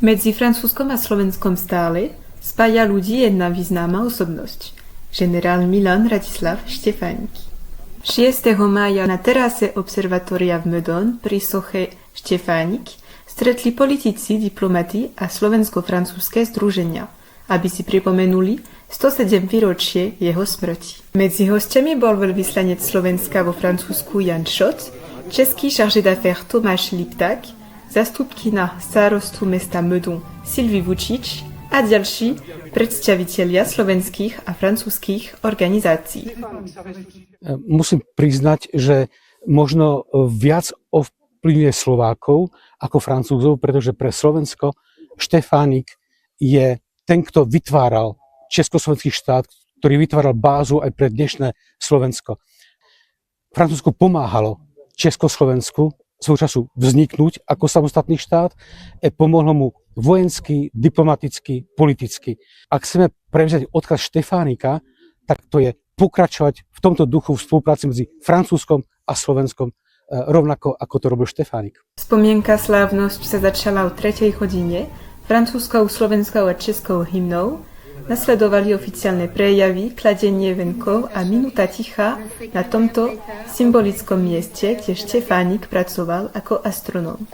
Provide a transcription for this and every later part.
Medzi Francúzskom a Slovenskom stále spája ľudí jedna významná osobnosť. Generál Milan Radislav Štefánik. 6. mája na terase observatória v Meudon pri soche Štefánik stretli politici, diplomati a slovensko-francúzske združenia, aby si pripomenuli 107 výročie jeho smrti. Medzi hostiami bol veľvyslanec Slovenska vo Francúzsku Jan Šot, český chargé d'affaires Tomáš Lipták, zastupkyňa starostu mesta Meudon Sylvie Vučič a ďalší predstavitelia slovenských a francúzskych organizácií. Musím priznať, že možno viac ovplyvňuje Slovákov ako Francúzov, pretože pre Slovensko Štefánik je ten, kto vytváral československý štát, ktorý vytváral bázu aj pre dnešné Slovensko. Francúzsko pomáhalo Československu svojho času vzniknúť ako samostatný štát, pomohlo mu vojensky, diplomaticky, politicky. Ak chceme prevziať odkaz Štefánika, tak to je pokračovať v tomto duchu v spolupráci medzi Francúzskom a Slovenskom, rovnako ako to robil Štefánik. Spomienka slávnosť sa začala o 3. hodine francúzskou, slovenskou a českou hymnou. Nasledovali oficiálne prejavy, kladenie venkov a minúta ticha na tomto symbolickom mieste, kde Štefánik pracoval ako astronóm.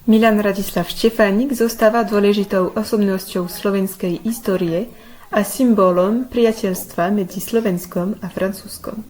Milan Radislav Štefánik zostáva dôležitou osobnosťou slovenskej histórie a symbolom priateľstva medzi Slovenskom a Francúzskom.